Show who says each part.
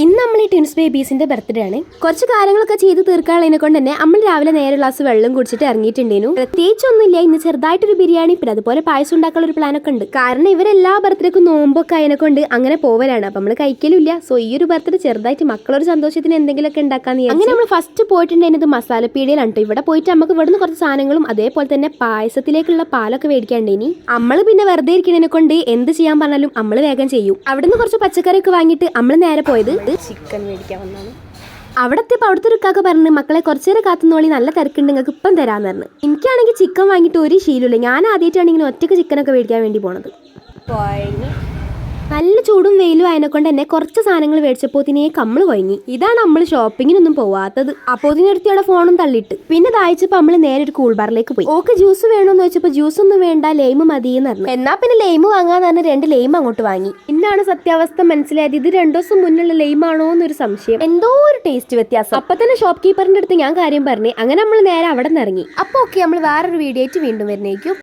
Speaker 1: ഇന്ന് നമ്മൾ ഈ ട്വിൻസ് ബേബീസിന്റെ ബർത്ത്ഡേ ആണ്. കുറച്ച് കാര്യങ്ങളൊക്കെ ചെയ്ത് തീർക്കാനുള്ളതിനെ കൊണ്ട് തന്നെ നമ്മൾ രാവിലെ നേരെ ഗ്ലാസ് വെള്ളം കുടിച്ചിട്ട് ഇറങ്ങിയിട്ടുണ്ടേനു. പ്രത്യേകിച്ചൊന്നുമില്ല, ഇന്ന് ചെറുതായിട്ടൊരു ബിരിയാണി പിന്നെ അതുപോലെ പായസം ഉണ്ടാക്കാനുള്ള ഒരു പ്ലാനൊക്കെ ഉണ്ട്. കാരണം ഇവരെല്ലാ ബർത്ത്ഡേക്കും നോമ്പൊക്കെ അതിനെ കൊണ്ട് അങ്ങനെ പോവലാണ്. അപ്പൊ നമ്മൾ കഴിക്കലില്ല. സോ ഈ ഒരു ബർത്ത്ഡേ ചെറുതായിട്ട് മക്കളൊരു സന്തോഷത്തിന് എന്തെങ്കിലുമൊക്കെ ഉണ്ടാക്കാന്ന് അങ്ങനെ നമ്മൾ ഫസ്റ്റ് പോയിട്ടുണ്ടായിരുന്നത് മസാലപ്പീടിയിലാണ് കേട്ടോ. ഇവിടെ പോയിട്ട് നമുക്ക് ഇവിടുന്ന് കുറച്ച് സാധനങ്ങളും അതേപോലെ തന്നെ പായസത്തിലേക്കുള്ള പാലൊക്കെ മേടിക്കാണ്ടേനി. നമ്മൾ പിന്നെ വെറുതെ ഇരിക്കുന്നതിനെ കൊണ്ട് എന്ത് ചെയ്യാൻ പറഞ്ഞാലും നമ്മൾ വേഗം ചെയ്യും. അവിടുന്ന് കുറച്ച് പച്ചക്കറിയൊക്കെ വാങ്ങിയിട്ട് നമ്മൾ നേരെ പോയത് ചിക്കൻ മേടിക്കാൻ വന്നാണ്. അവിടെ എത്തിയപ്പോൾ അവിടുത്തെ ഒരു കാക്ക പറഞ്ഞു, മക്കളെ കുറച്ചേരം കാത്തുന്നോളി, നല്ല തിരക്കുണ്ട്, നിങ്ങൾക്ക് ഇപ്പം തരാമെന്ന് പറഞ്ഞു. എനിക്കാണെങ്കിൽ ചിക്കൻ വാങ്ങിയിട്ട് ഒരു ശീലമില്ല. ഞാൻ ആദ്യമായിട്ടാണ് ഇങ്ങനെ ഒറ്റയ്ക്ക് ചിക്കനൊക്കെ മേടിക്കാൻ വേണ്ടി പോണത്. നല്ല ചൂടും വെയിലും അതിനെക്കൊണ്ട് തന്നെ കുറച്ച് സാധനങ്ങൾ മേടിച്ചപ്പോത്തിനെ കമ്മള് കൊയങ്ങി. ഇതാണ് നമ്മൾ ഷോപ്പിങ്ങിനൊന്നും പോവാത്തത്. അപ്പോത്തിനടുത്ത് അവിടെ ഫോണും തള്ളിയിട്ട് പിന്നെ ദാഹിച്ചപ്പോൾ നമ്മൾ നേരെ ഒരു കൂൾ ബാറിലേക്ക് പോയി. ഓക്ക് ജ്യൂസ് വേണമെന്ന് വെച്ചപ്പോൾ ജ്യൂസ് ഒന്നും വേണ്ട, ലൈമ് മതിയെന്ന് പറഞ്ഞു. എന്നാ പിന്നെ ലൈമ് വാങ്ങാന്ന് പറഞ്ഞ് 2 ലൈം അങ്ങോട്ട് വാങ്ങി. ഇന്നാണ് സത്യാവസ്ഥ മനസ്സിലായത്, ഇത് 2 ദിവസം മുന്നുള്ള ലൈമാണോ എന്നൊരു സംശയം. എന്തോ ഒരു ടേസ്റ്റ് വ്യത്യാസം. അപ്പൊ തന്നെ ഷോപ്പ് കീപ്പറിന്റെ അടുത്ത് ഞാൻ കാര്യം പറഞ്ഞു. അങ്ങനെ നമ്മൾ നേരെ അവിടെ നിന്ന് ഇറങ്ങി. അപ്പോൾ ഓക്കെ, നമ്മൾ വേറൊരു വീഡിയോ ആയിട്ട് വീണ്ടും വരുന്നേക്കും.